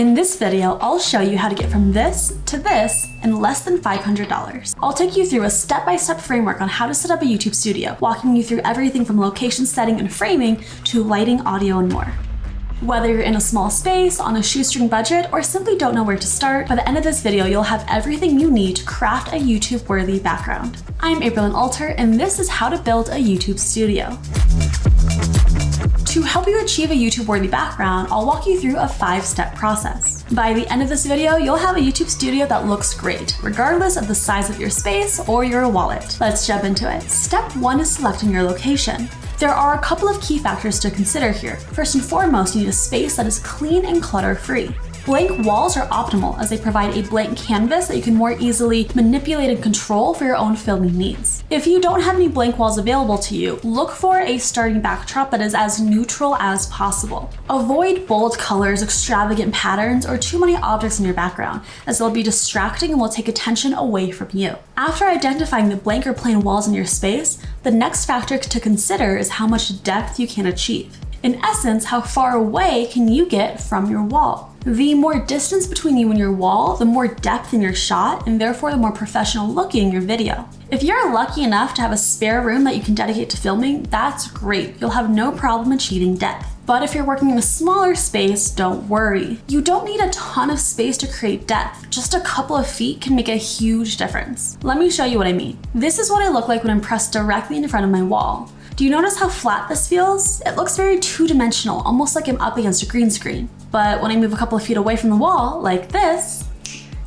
In this video, I'll show you how to get from this to this in less than $500. I'll take you through a step-by-step framework on how to set up a YouTube studio, walking you through everything from location setting and framing to lighting, audio, and more. Whether you're in a small space, on a shoestring budget, or simply don't know where to start, by the end of this video, you'll have everything you need to craft a YouTube-worthy background. I'm Aprilynne, and this is how to build a YouTube studio. To help you achieve a YouTube-worthy background, I'll walk you through a 5-step process. By the end of this video, you'll have a YouTube studio that looks great, regardless of the size of your space or your wallet. Let's jump into it. Step 1 is selecting your location. There are a couple of key factors to consider here. First and foremost, you need a space that is clean and clutter-free. Blank walls are optimal as they provide a blank canvas that you can more easily manipulate and control for your own filming needs. If you don't have any blank walls available to you, look for a starting backdrop that is as neutral as possible. Avoid bold colors, extravagant patterns, or too many objects in your background, as they'll be distracting and will take attention away from you. After identifying the blank or plain walls in your space, the next factor to consider is how much depth you can achieve. In essence, how far away can you get from your wall? The more distance between you and your wall, the more depth in your shot, and therefore the more professional looking your video. If you're lucky enough to have a spare room that you can dedicate to filming, that's great. You'll have no problem achieving depth. But if you're working in a smaller space, don't worry. You don't need a ton of space to create depth. Just a couple of feet can make a huge difference. Let me show you what I mean. This is what I look like when I'm pressed directly in front of my wall. Do you notice how flat this feels? It looks very two-dimensional, almost like I'm up against a green screen. But when I move a couple of feet away from the wall, like this,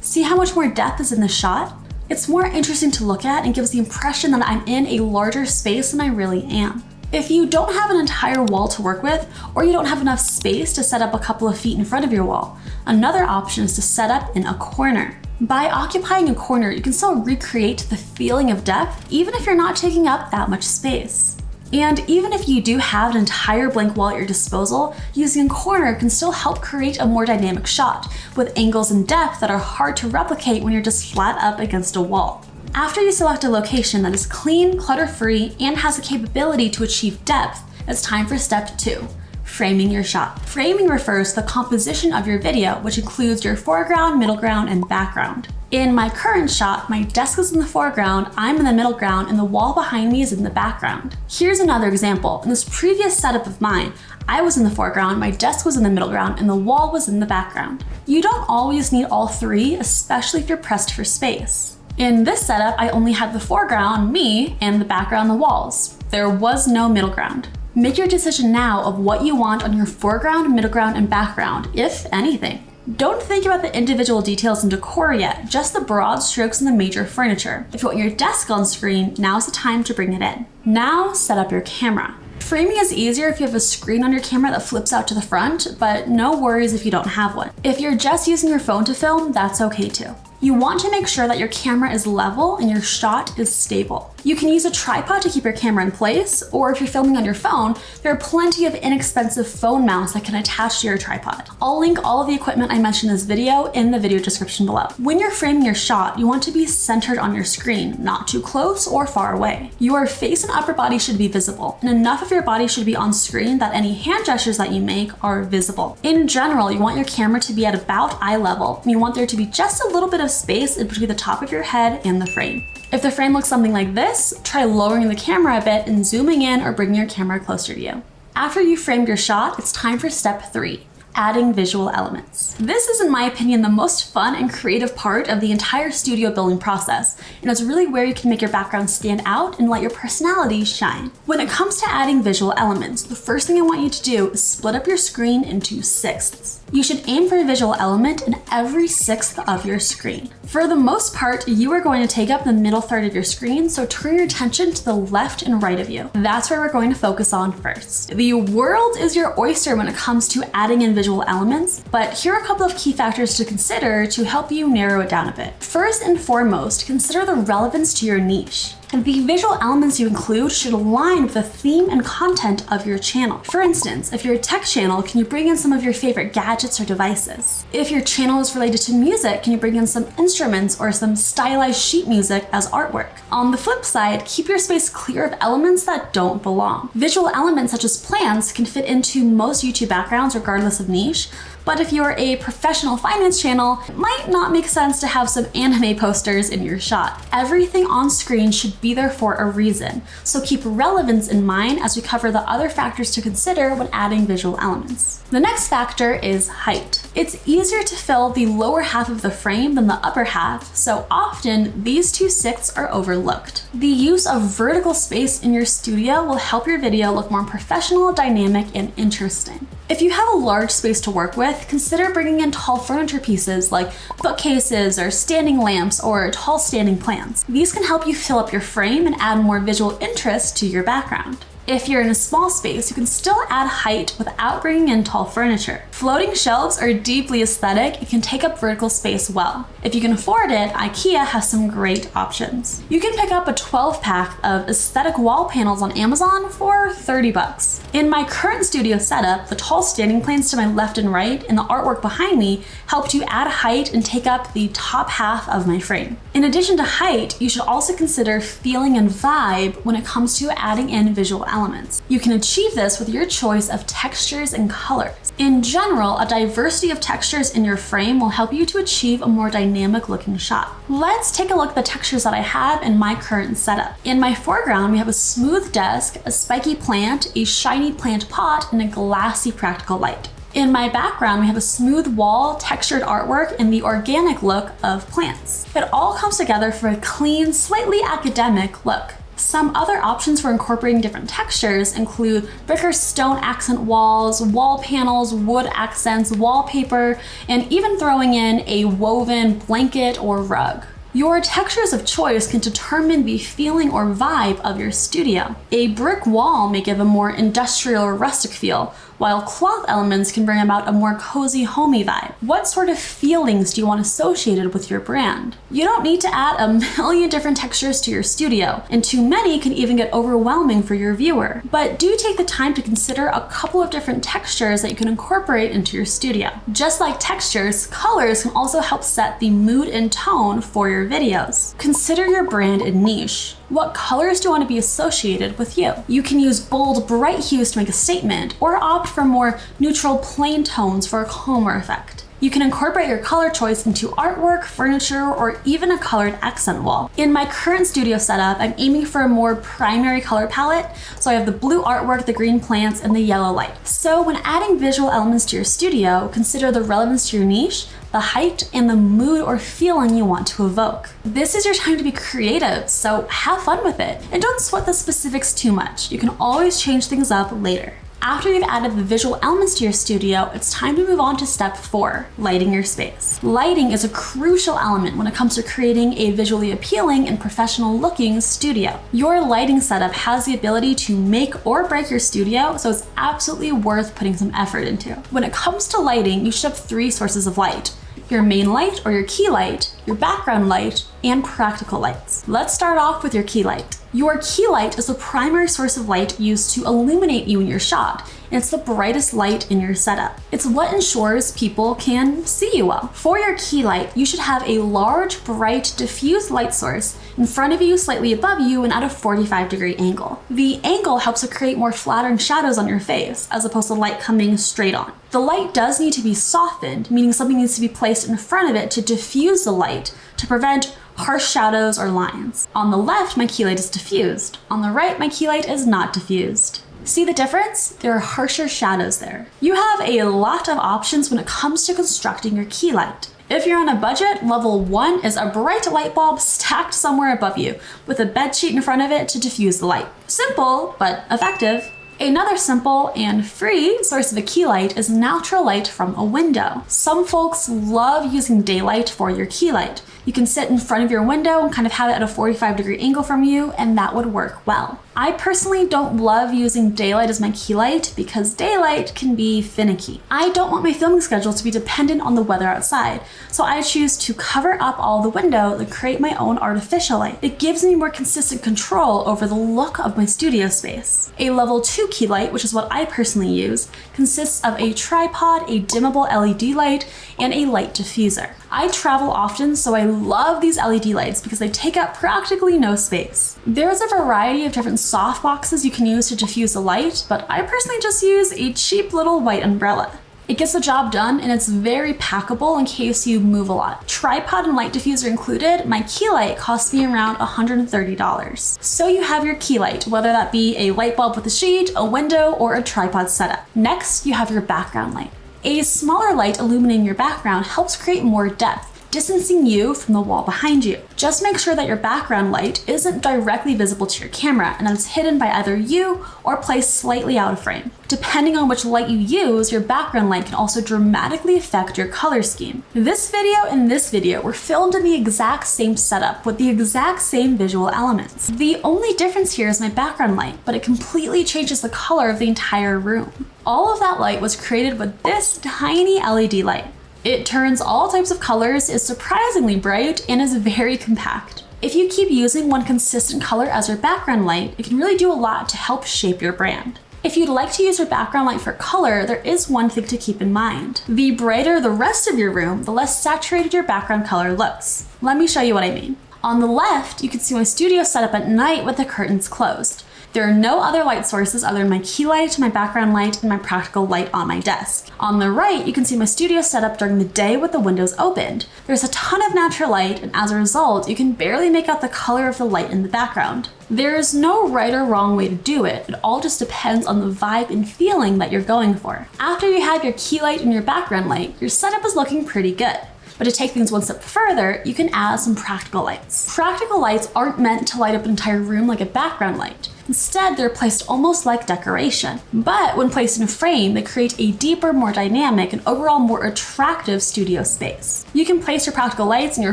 see how much more depth is in the shot? It's more interesting to look at and gives the impression that I'm in a larger space than I really am. If you don't have an entire wall to work with, or you don't have enough space to set up a couple of feet in front of your wall, another option is to set up in a corner. By occupying a corner, you can still recreate the feeling of depth, even if you're not taking up that much space. And even if you do have an entire blank wall at your disposal, using a corner can still help create a more dynamic shot, with angles and depth that are hard to replicate when you're just flat up against a wall. After you select a location that is clean, clutter-free, and has the capability to achieve depth, it's time for step 2. Framing your shot. Framing refers to the composition of your video, which includes your foreground, middle ground, and background. In my current shot, my desk is in the foreground, I'm in the middle ground, and the wall behind me is in the background. Here's another example. In this previous setup of mine, I was in the foreground, my desk was in the middle ground, and the wall was in the background. You don't always need all three, especially if you're pressed for space. In this setup, I only had the foreground, me, and the background, the walls. There was no middle ground. Make your decision now of what you want on your foreground, middle ground, and background, if anything. Don't think about the individual details and decor yet, just the broad strokes and the major furniture. If you want your desk on screen, now's the time to bring it in. Now, set up your camera. Framing is easier if you have a screen on your camera that flips out to the front, but no worries if you don't have one. If you're just using your phone to film, that's okay too. You want to make sure that your camera is level and your shot is stable. You can use a tripod to keep your camera in place, or if you're filming on your phone, there are plenty of inexpensive phone mounts that can attach to your tripod. I'll link all of the equipment I mentioned in this video in the video description below. When you're framing your shot, you want to be centered on your screen, not too close or far away. Your face and upper body should be visible, and enough of your body should be on screen that any hand gestures that you make are visible. In general, you want your camera to be at about eye level, and you want there to be just a little bit of space in between the top of your head and the frame. If the frame looks something like this, try lowering the camera a bit and zooming in or bringing your camera closer to you. After you've framed your shot, it's time for step 3. Adding visual elements. This is, in my opinion, the most fun and creative part of the entire studio building process, and it's really where you can make your background stand out and let your personality shine. When it comes to adding visual elements, the first thing I want you to do is split up your screen into sixths. You should aim for a visual element in every sixth of your screen. For the most part, you are going to take up the middle third of your screen, so turn your attention to the left and right of you. That's where we're going to focus on first. The world is your oyster when it comes to adding in visual elements, but here are a couple of key factors to consider to help you narrow it down a bit. First and foremost, consider the relevance to your niche. The visual elements you include should align with the theme and content of your channel. For instance, if you're a tech channel, can you bring in some of your favorite gadgets or devices? If your channel is related to music, can you bring in some instruments or some stylized sheet music as artwork? On the flip side, keep your space clear of elements that don't belong. Visual elements such as plants can fit into most YouTube backgrounds regardless of niche, But if you're a professional finance channel, it might not make sense to have some anime posters in your shot. Everything on screen should be there for a reason, so keep relevance in mind as we cover the other factors to consider when adding visual elements. The next factor is height. It's easier to fill the lower half of the frame than the upper half, so often these two sticks are overlooked. The use of vertical space in your studio will help your video look more professional, dynamic, and interesting. If you have a large space to work with, consider bringing in tall furniture pieces like bookcases or standing lamps or tall standing plants. These can help you fill up your frame and add more visual interest to your background. If you're in a small space, you can still add height without bringing in tall furniture. Floating shelves are deeply aesthetic and can take up vertical space well. If you can afford it, IKEA has some great options. You can pick up a 12-pack of aesthetic wall panels on Amazon for $30. In my current studio setup, the tall standing plants to my left and right and the artwork behind me help to add height and take up the top half of my frame. In addition to height, you should also consider feeling and vibe when it comes to adding in visual elements. You can achieve this with your choice of textures and colors. In general, a diversity of textures in your frame will help you to achieve a more dynamic looking shot. Let's take a look at the textures that I have in my current setup. In my foreground, we have a smooth desk, a spiky plant, a shiny plant pot, and a glassy practical light. In my background, we have a smooth wall, textured artwork, and the organic look of plants. It all comes together for a clean, slightly academic look. Some other options for incorporating different textures include brick or stone accent walls, wall panels, wood accents, wallpaper, and even throwing in a woven blanket or rug. Your textures of choice can determine the feeling or vibe of your studio. A brick wall may give a more industrial or rustic feel, while cloth elements can bring about a more cozy, homey vibe. What sort of feelings do you want associated with your brand? You don't need to add a million different textures to your studio, and too many can even get overwhelming for your viewer. But do take the time to consider a couple of different textures that you can incorporate into your studio. Just like textures, colors can also help set the mood and tone for your videos. Consider your brand and niche. What colors do you want to be associated with you? You can use bold, bright hues to make a statement, or opt for more neutral, plain tones for a calmer effect. You can incorporate your color choice into artwork, furniture, or even a colored accent wall. In my current studio setup, I'm aiming for a more primary color palette, so I have the blue artwork, the green plants, and the yellow light. So when adding visual elements to your studio, consider the relevance to your niche, the height, and the mood or feeling you want to evoke. This is your time to be creative, so have fun with it. And don't sweat the specifics too much. You can always change things up later. After you've added the visual elements to your studio, it's time to move on to step 4, lighting your space. Lighting is a crucial element when it comes to creating a visually appealing and professional looking studio. Your lighting setup has the ability to make or break your studio, so it's absolutely worth putting some effort into. When it comes to lighting, you should have 3 sources of light: your main light or your key light, your background light, and practical lights. Let's start off with your key light. Your key light is the primary source of light used to illuminate you in your shot, and it's the brightest light in your setup. It's what ensures people can see you well. For your key light, you should have a large, bright, diffused light source in front of you, slightly above you, and at a 45-degree angle. The angle helps to create more flattering shadows on your face, as opposed to light coming straight on. The light does need to be softened, meaning something needs to be placed in front of it to diffuse the light, to prevent harsh shadows or lines. On the left, my key light is diffused. On the right, my key light is not diffused. See the difference? There are harsher shadows there. You have a lot of options when it comes to constructing your key light. If you're on a budget, level 1 is a bright light bulb stacked somewhere above you, with a bed sheet in front of it to diffuse the light. Simple, but effective. Another simple and free source of a key light is natural light from a window. Some folks love using daylight for your key light. You can sit in front of your window and kind of have it at a 45-degree angle from you, and that would work well. I personally don't love using daylight as my key light because daylight can be finicky. I don't want my filming schedule to be dependent on the weather outside, so I choose to cover up all the window and create my own artificial light. It gives me more consistent control over the look of my studio space. A level 2 key light, which is what I personally use, consists of a tripod, a dimmable LED light, and a light diffuser. I travel often, so I love these LED lights because they take up practically no space. There's a variety of different soft boxes you can use to diffuse the light, but I personally just use a cheap little white umbrella. It gets the job done and it's very packable in case you move a lot. Tripod and light diffuser included, my key light cost me around $130. So you have your key light, whether that be a light bulb with a shade, a window, or a tripod setup. Next, you have your background light. A smaller light illuminating your background helps create more depth, distancing you from the wall behind you. Just make sure that your background light isn't directly visible to your camera and that it's hidden by either you or placed slightly out of frame. Depending on which light you use, your background light can also dramatically affect your color scheme. This video and this video were filmed in the exact same setup with the exact same visual elements. The only difference here is my background light, but it completely changes the color of the entire room. All of that light was created with this tiny LED light. It turns all types of colors, is surprisingly bright, and is very compact. If you keep using one consistent color as your background light, it can really do a lot to help shape your brand. If you'd like to use your background light for color, there is one thing to keep in mind. The brighter the rest of your room, the less saturated your background color looks. Let me show you what I mean. On the left, you can see my studio setup at night with the curtains closed. There are no other light sources other than my key light, my background light, and my practical light on my desk. On the right, you can see my studio setup during the day with the windows opened. There's a ton of natural light, and as a result, you can barely make out the color of the light in the background. There's no right or wrong way to do it. It all just depends on the vibe and feeling that you're going for. After you have your key light and your background light, your setup is looking pretty good. But to take things one step further, you can add some practical lights. Practical lights aren't meant to light up an entire room like a background light. Instead, they're placed almost like decoration. But when placed in a frame, they create a deeper, more dynamic, and overall more attractive studio space. You can place your practical lights in your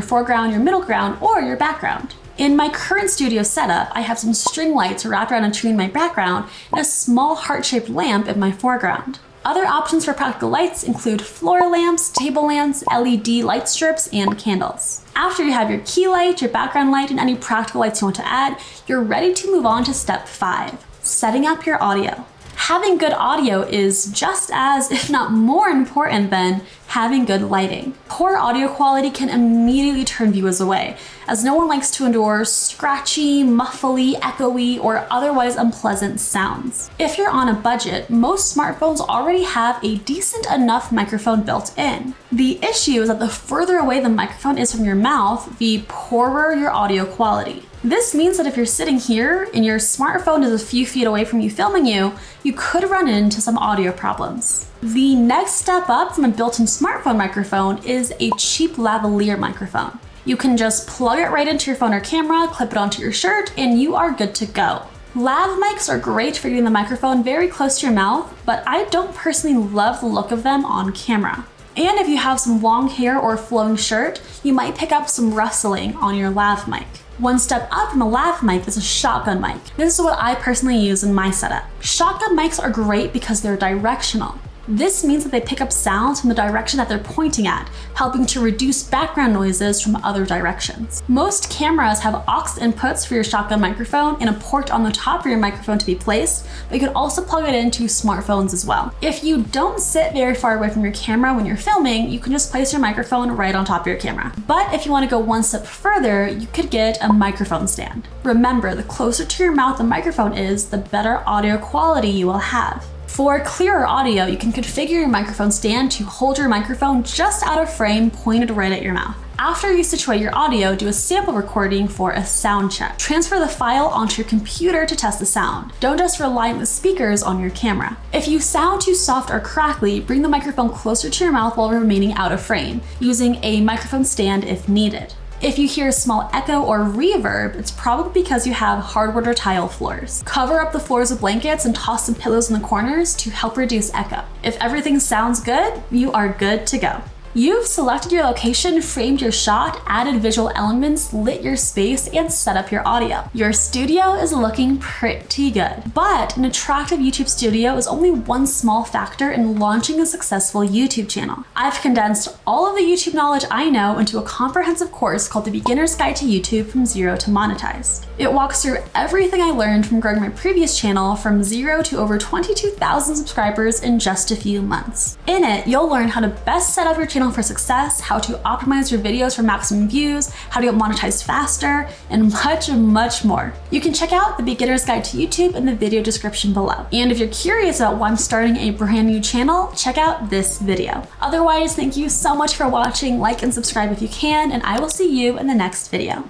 foreground, your middle ground, or your background. In my current studio setup, I have some string lights wrapped around a tree in my background and a small heart-shaped lamp in my foreground. Other options for practical lights include floor lamps, table lamps, LED light strips, and candles. After you have your key light, your background light, and any practical lights you want to add, you're ready to move on to step 5, setting up your audio. Having good audio is just as, if not more important than, having good lighting. Poor audio quality can immediately turn viewers away, as no one likes to endure scratchy, muffly, echoey, or otherwise unpleasant sounds. If you're on a budget, most smartphones already have a decent enough microphone built in. The issue is that the further away the microphone is from your mouth, the poorer your audio quality. This means that if you're sitting here and your smartphone is a few feet away from you filming you could run into some audio problems. The next step up from a built-in smartphone microphone is a cheap lavalier microphone. You can just plug it right into your phone or camera, clip it onto your shirt, and you are good to go. Lav mics are great for getting the microphone very close to your mouth, but I don't personally love the look of them on camera. And if you have some long hair or a flowing shirt, you might pick up some rustling on your lav mic. One step up from a lav mic is a shotgun mic. This is what I personally use in my setup. Shotgun mics are great because they're directional. This means that they pick up sounds from the direction that they're pointing at, helping to reduce background noises from other directions. Most cameras have aux inputs for your shotgun microphone and a port on the top for your microphone to be placed, but you can also plug it into smartphones as well. If you don't sit very far away from your camera when you're filming, you can just place your microphone right on top of your camera. But if you want to go one step further, you could get a microphone stand. Remember, the closer to your mouth the microphone is, the better audio quality you will have. For clearer audio, you can configure your microphone stand to hold your microphone just out of frame, pointed right at your mouth. After you situate your audio, do a sample recording for a sound check. Transfer the file onto your computer to test the sound. Don't just rely on the speakers on your camera. If you sound too soft or crackly, bring the microphone closer to your mouth while remaining out of frame, using a microphone stand if needed. If you hear a small echo or reverb, it's probably because you have hardwood or tile floors. Cover up the floors with blankets and toss some pillows in the corners to help reduce echo. If everything sounds good, you are good to go. You've selected your location, framed your shot, added visual elements, lit your space, and set up your audio. Your studio is looking pretty good. But an attractive YouTube studio is only one small factor in launching a successful YouTube channel. I've condensed all of the YouTube knowledge I know into a comprehensive course called The Beginner's Guide to YouTube from Zero to Monetized. It walks through everything I learned from growing my previous channel from 0 to over 22,000 subscribers in just a few months. In it, you'll learn how to best set up your channel channel for success, how to optimize your videos for maximum views, how to get monetized faster, and much, much more. You can check out the beginner's guide to YouTube in the video description below. And if you're curious about why I'm starting a brand new channel, check out this video. Otherwise, thank you so much for watching. Like and subscribe if you can, and I will see you in the next video.